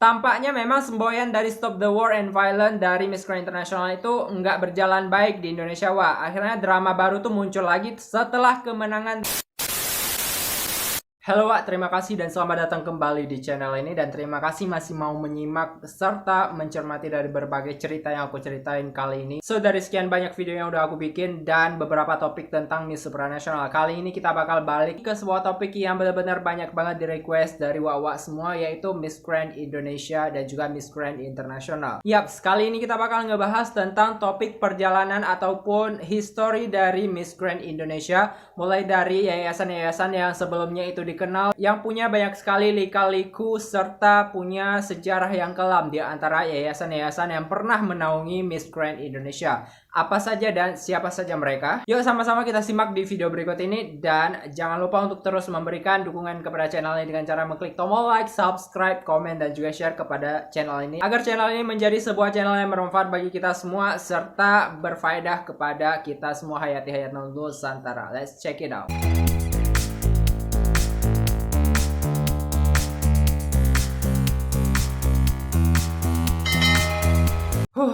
Tampaknya memang semboyan dari Stop the War and Violence dari Miss Grand International itu nggak berjalan baik di Indonesia, Wak. Akhirnya drama baru tuh muncul lagi setelah kemenangan. Halo Wak, terima kasih dan selamat datang kembali di channel ini. Dan terima kasih masih mau menyimak serta mencermati dari berbagai cerita yang aku ceritain kali ini. So, dari sekian banyak video yang udah aku bikin dan beberapa topik tentang Miss Supranational, kali ini kita bakal balik ke sebuah topik yang benar-benar banyak banget di request dari Wak-Wak semua, yaitu Miss Grand Indonesia dan juga Miss Grand International. Yap, kali ini kita bakal ngebahas tentang topik perjalanan ataupun history dari Miss Grand Indonesia, mulai dari yayasan-yayasan yang sebelumnya itu dikenal, yang punya banyak sekali lika-liku serta punya sejarah yang kelam di antara yayasan-yayasan yang pernah menaungi Miss Grand Indonesia. Apa saja dan siapa saja mereka? Yuk sama-sama kita simak di video berikut ini. Dan jangan lupa untuk terus memberikan dukungan kepada channel ini dengan cara mengklik tombol like, subscribe, komen, dan juga share kepada channel ini, agar channel ini menjadi sebuah channel yang bermanfaat bagi kita semua serta berfaedah kepada kita semua. Hayati Hayat Nusantara. Let's check it out.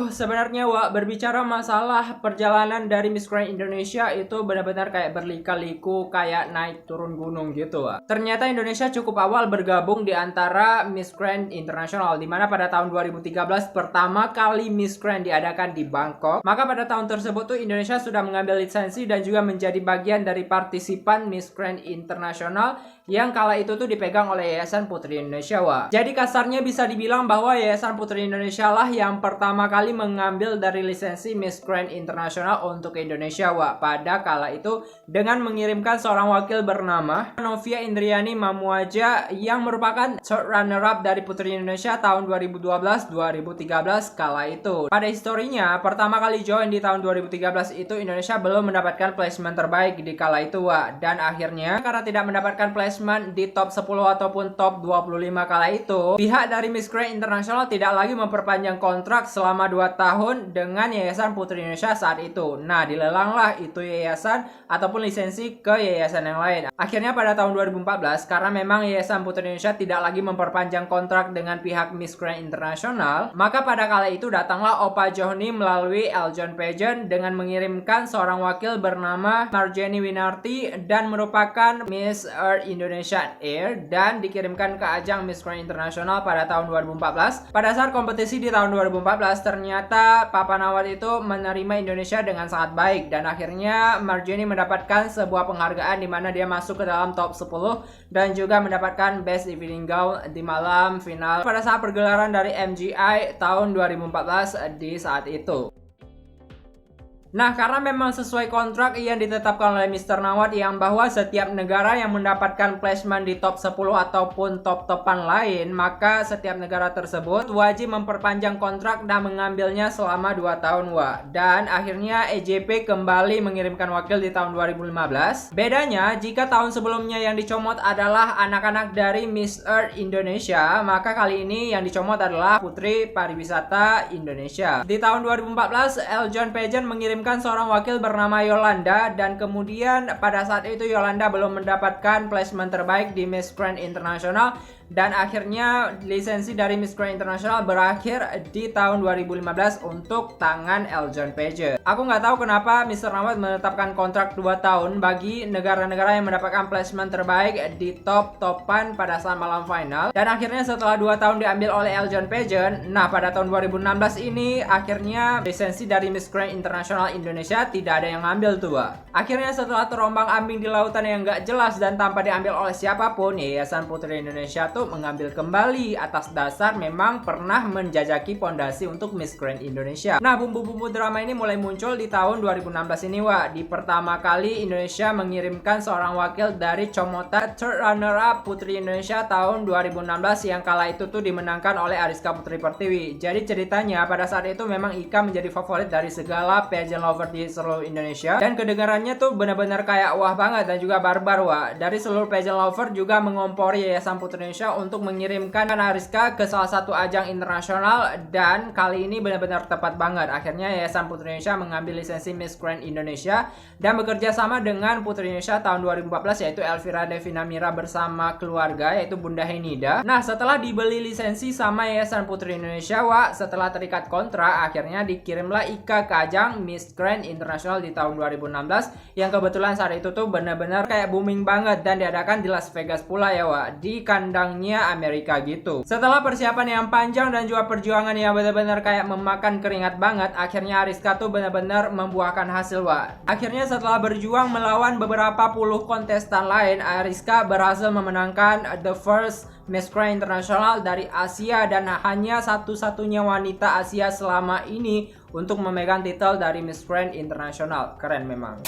Sebenarnya Wak, berbicara masalah perjalanan dari Miss Grand Indonesia itu benar-benar kayak berlika-liku, kayak naik turun gunung gitu Wak. Ternyata Indonesia cukup awal bergabung di antara Miss Grand International, dimana pada tahun 2013 pertama kali Miss Grand diadakan di Bangkok. Maka pada tahun tersebut tuh Indonesia sudah mengambil lisensi dan juga menjadi bagian dari partisipan Miss Grand International yang kala itu tuh dipegang oleh Yayasan Putri Indonesia Wak. Jadi kasarnya bisa dibilang bahwa Yayasan Putri Indonesia lah yang pertama kali mengambil dari lisensi Miss Grand International untuk Indonesia Wak, pada kala itu dengan mengirimkan seorang wakil bernama Novia Indriani Mamuaja yang merupakan short runner up dari Putri Indonesia tahun 2012-2013 kala itu. Pada historinya pertama kali join di tahun 2013 itu Indonesia belum mendapatkan placement terbaik di kala itu Wak, dan akhirnya karena tidak mendapatkan placement di top 10 ataupun top 25 kala itu, pihak dari Miss Grand International tidak lagi memperpanjang kontrak selama 2 tahun dengan Yayasan Putri Indonesia saat itu. Nah, dilelanglah itu yayasan ataupun lisensi ke yayasan yang lain. Akhirnya pada tahun 2014, karena memang Yayasan Putri Indonesia tidak lagi memperpanjang kontrak dengan pihak Miss Grand International, maka pada kala itu datanglah Opa Johni melalui Eljon Pageant dengan mengirimkan seorang wakil bernama Marjeni Winarti dan merupakan Miss Earth Indonesia Air dan dikirimkan ke ajang Miss Grand International pada tahun 2014. Pada saat kompetisi di tahun 2014, ternyata Papa Nawat itu menerima Indonesia dengan sangat baik dan akhirnya Marjeni mendapatkan sebuah penghargaan di mana dia masuk ke dalam top 10 dan juga mendapatkan Best Evening Gown di malam final pada saat pergelaran dari MGI tahun 2014 di saat itu. Nah, karena memang sesuai kontrak yang ditetapkan oleh Mr. Nawat yang bahwa setiap negara yang mendapatkan placement di top 10 ataupun top-topan lain, maka setiap negara tersebut wajib memperpanjang kontrak dan mengambilnya selama 2 tahun Wak. Dan akhirnya EJP kembali mengirimkan wakil di tahun 2015. Bedanya, jika tahun sebelumnya yang dicomot adalah anak-anak dari Miss Earth Indonesia, maka kali ini yang dicomot adalah Putri Pariwisata Indonesia. Di tahun 2014, Eljon Pageant mengirimkan seorang wakil bernama Yolanda dan kemudian pada saat itu Yolanda belum mendapatkan placement terbaik di Miss Grand International dan akhirnya lisensi dari Miss Grand International berakhir di tahun 2015 untuk tangan Eljon Pageant. Aku nggak tahu kenapa Mr. Nawat menetapkan kontrak 2 tahun bagi negara-negara yang mendapatkan placement terbaik di top-topan pada saat malam final, dan akhirnya setelah 2 tahun diambil oleh Eljon Pageant. Nah, pada tahun 2016 ini akhirnya lisensi dari Miss Grand International Indonesia tidak ada yang ngambil tuh Wak. Akhirnya setelah terombang-ambing di lautan yang nggak jelas dan tanpa diambil oleh siapapun, Yayasan Putri Indonesia mengambil kembali atas dasar memang pernah menjajaki pondasi untuk Miss Grand Indonesia. Nah, bumbu-bumbu drama ini mulai muncul di tahun 2016 ini Wak. Di pertama kali Indonesia mengirimkan seorang wakil dari comotan third runner up Putri Indonesia tahun 2016 yang kala itu tuh dimenangkan oleh Ariska Putri Pertiwi. Jadi ceritanya pada saat itu memang Ika menjadi favorit dari segala pageant lover di seluruh Indonesia dan kedengarannya tuh benar-benar kayak wah banget dan juga barbar Wak. Dari seluruh pageant lover juga mengompori Yayasan Putri Indonesia Indonesia untuk mengirimkan Ariska ke salah satu ajang internasional, dan kali ini benar-benar tepat banget. Akhirnya Yayasan Putri Indonesia mengambil lisensi Miss Grand Indonesia dan bekerja sama dengan Putri Indonesia tahun 2014, yaitu Elvira Devina Mira bersama keluarga, yaitu Bunda Henida. Nah, setelah dibeli lisensi sama Yayasan Putri Indonesia, setelah terikat kontrak, akhirnya dikirimlah Ika ke ajang Miss Grand International di tahun 2016, yang kebetulan saat itu tuh benar-benar kayak booming banget dan diadakan di Las Vegas pula ya, di kandangnya Amerika gitu. Setelah persiapan yang panjang dan juga perjuangan yang benar-benar kayak memakan keringat banget, akhirnya Ariska tuh benar-benar membuahkan hasil, Akhirnya setelah berjuang melawan beberapa puluh kontestan lain, Ariska berhasil memenangkan the first Miss Grand International dari Asia dan hanya satu-satunya wanita Asia selama ini untuk memegang titel dari Miss Grand International. Keren memang.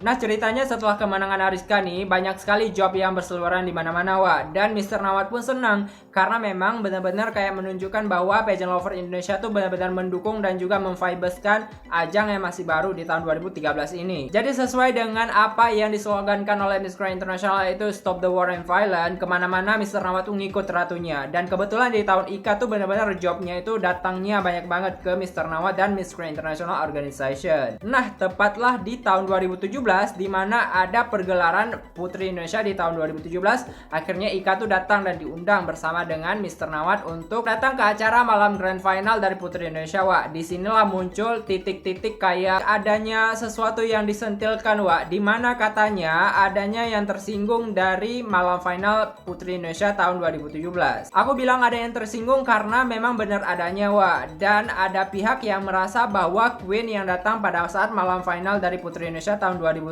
Nah, ceritanya setelah kemenangan Ariska nih, banyak sekali job yang berseliweran di mana-mana, dan Mr. Nawat pun senang karena memang benar-benar kayak menunjukkan bahwa pageant lover Indonesia tuh benar-benar mendukung dan juga memvibeskan ajang yang masih baru di tahun 2013 ini. Jadi sesuai dengan apa yang dislogankan oleh Miss Grand International, itu Stop the War and Violence, kemana-mana Mr. Nawat tuh ngikut ratunya. Dan kebetulan di tahun Ika tuh benar-benar jobnya itu datangnya banyak banget ke Mr. Nawat dan Miss Grand International Organization. Nah, tepatlah di tahun 2017, di mana ada pergelaran Putri Indonesia di tahun 2017, akhirnya Ika tuh datang dan diundang bersama dengan Mr. Nawat untuk datang ke acara malam grand final dari Putri Indonesia, Disinilah muncul titik-titik kayak adanya sesuatu yang disentilkan, di mana katanya adanya yang tersinggung dari malam final Putri Indonesia tahun 2017. Aku bilang ada yang tersinggung karena memang benar adanya, dan ada pihak yang merasa bahwa Queen yang datang pada saat malam final dari Putri Indonesia tahun 2017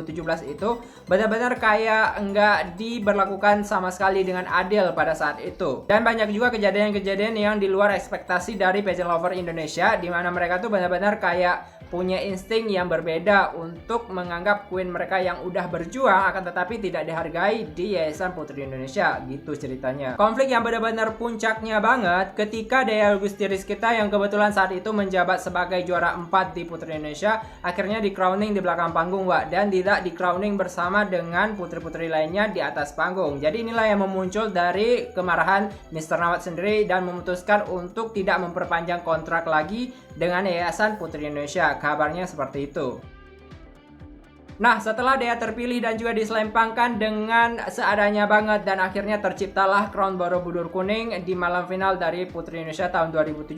itu benar-benar kayak enggak diberlakukan sama sekali dengan adil pada saat itu. Dan banyak juga kejadian-kejadian yang di luar ekspektasi dari pageant lover Indonesia, di mana mereka tuh benar-benar kayak punya insting yang berbeda untuk menganggap Queen mereka yang udah berjuang akan tetapi tidak dihargai di Yayasan Putri Indonesia, gitu ceritanya. Konflik yang benar-benar puncaknya banget ketika Dea Gusti Rizkita yang kebetulan saat itu menjabat sebagai juara 4 di Putri Indonesia akhirnya di crowning di belakang panggung, dan tidak di crowning bersama dengan putri-putri lainnya di atas panggung. Jadi inilah yang memuncul dari kemarahan Mr. Nawat sendiri dan memutuskan untuk tidak memperpanjang kontrak lagi dengan Yayasan Putri Indonesia. Kabarnya seperti itu. Nah, setelah Dea terpilih dan juga diselempangkan dengan seadanya banget, dan akhirnya terciptalah Crown Borobudur Kuning di malam final dari Putri Indonesia tahun 2017.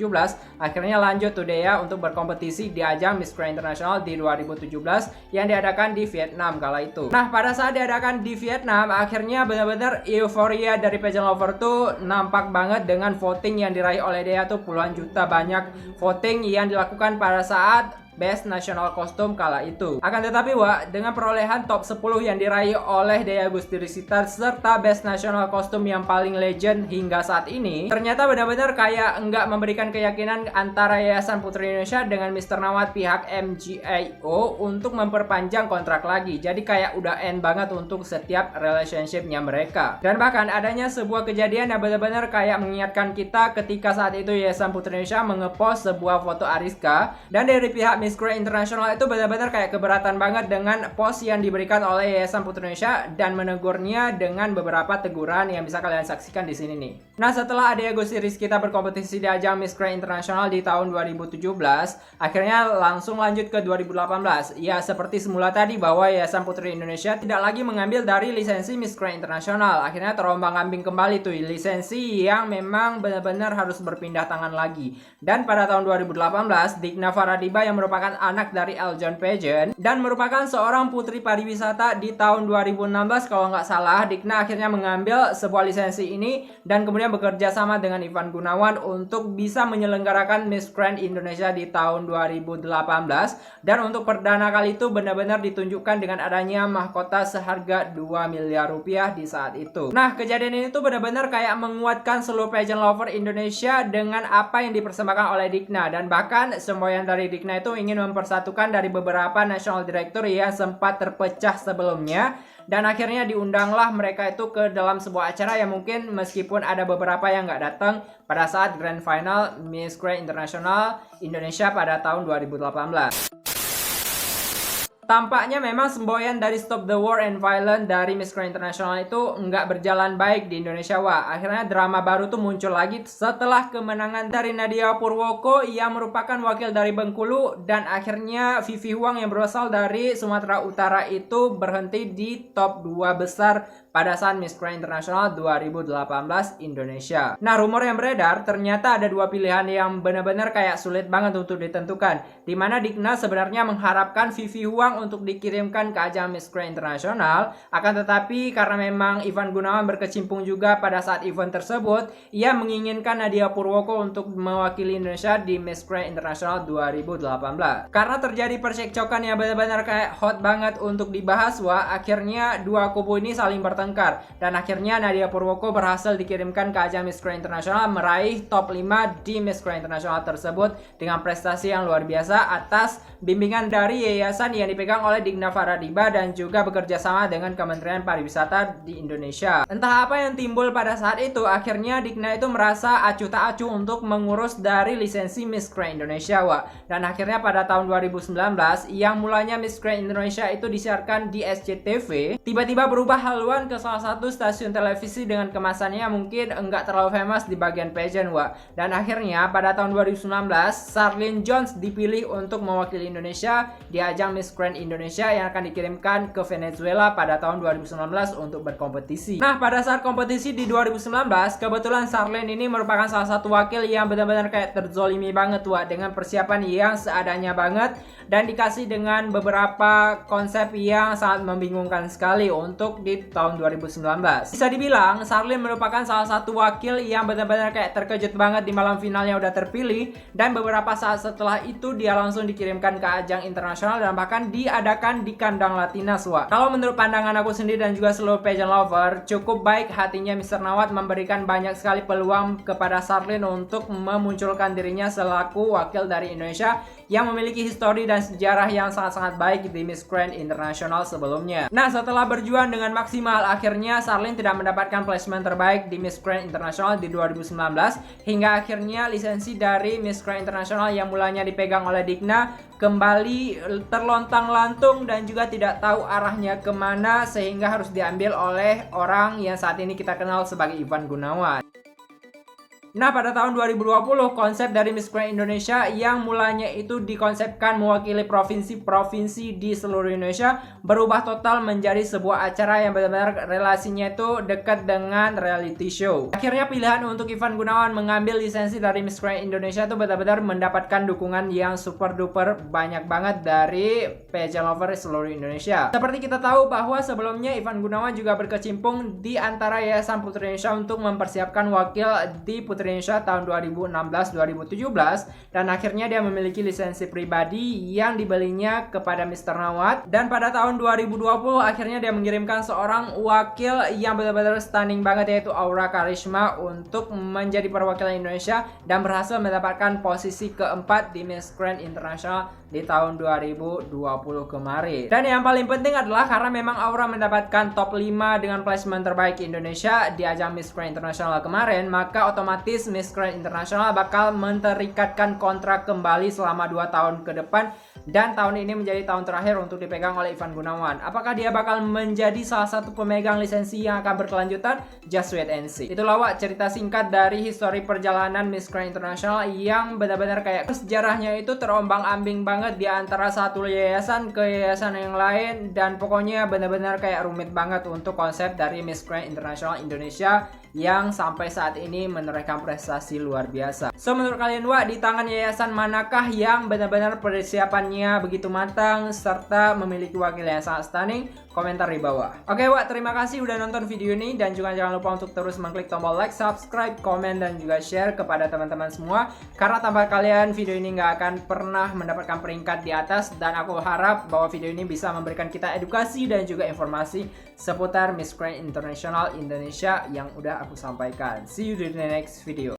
Akhirnya lanjut tuh Dea untuk berkompetisi di ajang Miss Grand International di 2017 yang diadakan di Vietnam kala itu. Nah, pada saat diadakan di Vietnam, akhirnya benar-benar euforia dari pageant lover tuh nampak banget dengan voting yang diraih oleh Dea tuh puluhan juta banyak voting yang dilakukan pada saat Best National Costume kala itu. Akan tetapi dengan perolehan top 10 yang diraih oleh Dea Gusti Rizkita serta Best National Costume yang paling legend hingga saat ini, ternyata benar-benar kayak enggak memberikan keyakinan antara Yayasan Putri Indonesia dengan Mr. Nawat pihak MGIO untuk memperpanjang kontrak lagi. Jadi kayak udah end banget untuk setiap relationshipnya mereka. Dan bahkan adanya sebuah kejadian yang benar-benar kayak mengingatkan kita ketika saat itu Yayasan Putri Indonesia mengepost sebuah foto Ariska, dan dari pihak Miss Grand International itu benar-benar kayak keberatan banget dengan post yang diberikan oleh Yayasan Putri Indonesia dan menegurnya dengan beberapa teguran yang bisa kalian saksikan di sini nih. Nah, setelah Dea Gusti Rizkita berkompetisi di ajang Miss Grand International di tahun 2017, akhirnya langsung lanjut ke 2018. Ya, seperti semula tadi bahwa Yayasan Putri Indonesia tidak lagi mengambil dari lisensi Miss Grand International. Akhirnya terombang-ambing kembali tuh lisensi yang memang benar-benar harus berpindah tangan lagi. Dan pada tahun 2018, Digna Faradiba yang merupakan anak dari Eljon Pageant dan merupakan seorang putri pariwisata di tahun 2016 kalau nggak salah, Digna akhirnya mengambil sebuah lisensi ini dan kemudian bekerja sama dengan Ivan Gunawan untuk bisa menyelenggarakan Miss Grand Indonesia di tahun 2018, dan untuk perdana kali itu benar-benar ditunjukkan dengan adanya mahkota seharga 2 miliar rupiah di saat itu. Nah, kejadian ini tuh benar-benar kayak menguatkan seluruh pageant lover Indonesia dengan apa yang dipersembahkan oleh Digna, dan bahkan semboyan dari Digna itu ingin mempersatukan dari beberapa national director yang sempat terpecah sebelumnya, dan akhirnya diundanglah mereka itu ke dalam sebuah acara yang mungkin meskipun ada beberapa yang nggak datang pada saat grand final Miss Grand International Indonesia pada tahun 2018. Tampaknya memang semboyan dari Stop the War and Violence dari Miss Grand International itu nggak berjalan baik di Indonesia, wah. Akhirnya drama baru tuh muncul lagi setelah kemenangan dari Nadia Purwoko yang merupakan wakil dari Bengkulu, dan akhirnya Vivi Huang yang berasal dari Sumatera Utara itu berhenti di top 2 besar pada saat Miss Grand International 2018 Indonesia. Nah, rumor yang beredar ternyata ada dua pilihan yang benar-benar kayak sulit banget untuk ditentukan, dimana Digna sebenarnya mengharapkan Vivi Huang untuk dikirimkan ke ajang Miss Grand International, akan tetapi karena memang Ivan Gunawan berkecimpung juga pada saat event tersebut, ia menginginkan Nadia Purwoko untuk mewakili Indonesia di Miss Grand International 2018. Karena terjadi percekcokan yang benar-benar kayak hot banget untuk dibahas, wah, akhirnya dua kubu ini saling bertengkar, dan akhirnya Nadia Purwoko berhasil dikirimkan ke ajang Miss Grand International, meraih top 5 di Miss Grand International tersebut dengan prestasi yang luar biasa atas bimbingan dari yayasan yang dipegang oleh Digna Faradiba dan juga bekerja sama dengan Kementerian Pariwisata di Indonesia. Entah apa yang timbul pada saat itu, akhirnya Digna itu merasa acuh tak acuh untuk mengurus dari lisensi Miss Grand Indonesia, wah. Dan akhirnya pada tahun 2019 yang mulanya Miss Grand Indonesia itu disiarkan di SCTV, tiba-tiba berubah haluan ke salah satu stasiun televisi dengan kemasannya mungkin enggak terlalu famous di bagian pageant, wah. Dan akhirnya pada tahun 2019 Charlene Jones dipilih untuk mewakili Indonesia di ajang Miss Grand Indonesia yang akan dikirimkan ke Venezuela pada tahun 2019 untuk berkompetisi. Nah, pada saat kompetisi di 2019 kebetulan Charlene ini merupakan salah satu wakil yang benar-benar kayak terzolimi banget, wah, dengan persiapan yang seadanya banget dan dikasih dengan beberapa konsep yang sangat membingungkan sekali untuk di tahun 2019. Bisa dibilang Charlene merupakan salah satu wakil yang benar-benar kayak terkejut banget di malam finalnya udah terpilih, dan beberapa saat setelah itu dia langsung dikirimkan ke ajang internasional dan bahkan diadakan di kandang Latinas, wah. Kalau menurut pandangan aku sendiri dan juga seluruh pageant lover, cukup baik hatinya Mr. Nawat memberikan banyak sekali peluang kepada Charlene untuk memunculkan dirinya selaku wakil dari Indonesia yang memiliki histori dan sejarah yang sangat-sangat baik di Miss Grand International sebelumnya. Nah, setelah berjuang dengan maksimal, akhirnya Charlene tidak mendapatkan placement terbaik di Miss Grand International di 2019, hingga akhirnya lisensi dari Miss Grand International yang mulanya dipegang oleh Digna kembali terlontang-lantung dan juga tidak tahu arahnya kemana, sehingga harus diambil oleh orang yang saat ini kita kenal sebagai Ivan Gunawan. Nah, pada tahun 2020 konsep dari Miss Grand Indonesia yang mulanya itu dikonsepkan mewakili provinsi-provinsi di seluruh Indonesia berubah total menjadi sebuah acara yang benar-benar relasinya itu dekat dengan reality show. Akhirnya pilihan untuk Ivan Gunawan mengambil lisensi dari Miss Grand Indonesia itu benar-benar mendapatkan dukungan yang super duper banyak banget dari pageant lover seluruh Indonesia. Seperti kita tahu bahwa sebelumnya Ivan Gunawan juga berkecimpung di antara Yayasan Putri Indonesia untuk mempersiapkan wakil di Putri Indonesia tahun 2016-2017, dan akhirnya dia memiliki lisensi pribadi yang dibelinya kepada Mr. Nawat, dan pada tahun 2020 akhirnya dia mengirimkan seorang wakil yang benar-benar stunning banget, yaitu Aura Karisma untuk menjadi perwakilan Indonesia dan berhasil mendapatkan posisi keempat di Miss Grand International di tahun 2020 kemarin. Dan yang paling penting adalah karena memang Aura mendapatkan top 5 dengan placement terbaik Indonesia di ajang Miss Grand International kemarin, maka otomatis Miss Grand International bakal menterikatkan kontrak kembali selama 2 tahun ke depan, dan tahun ini menjadi tahun terakhir untuk dipegang oleh Ivan Gunawan. Apakah dia bakal menjadi salah satu pemegang lisensi yang akan berkelanjutan? Just wait and see. Itulah, wak, cerita singkat dari histori perjalanan Miss Grand International yang benar-benar kayak sejarahnya itu terombang-ambing banget di antara satu yayasan ke yayasan yang lain, dan pokoknya benar-benar kayak rumit banget untuk konsep dari Miss Grand International Indonesia yang sampai saat ini menorehkan prestasi luar biasa. So, menurut kalian, wak, di tangan yayasan manakah yang benar-benar persiapannya begitu matang serta memiliki wakil yang sangat stunning? Komentar di bawah. Oke, wak, terima kasih udah nonton video ini, dan juga jangan lupa untuk terus mengklik tombol like, subscribe, komen, dan juga share kepada teman-teman semua, karena tanpa kalian video ini nggak akan pernah mendapatkan peringkat di atas, dan aku harap bahwa video ini bisa memberikan kita edukasi dan juga informasi seputar Miss Grand International Indonesia yang udah aku sampaikan. See you di the next video.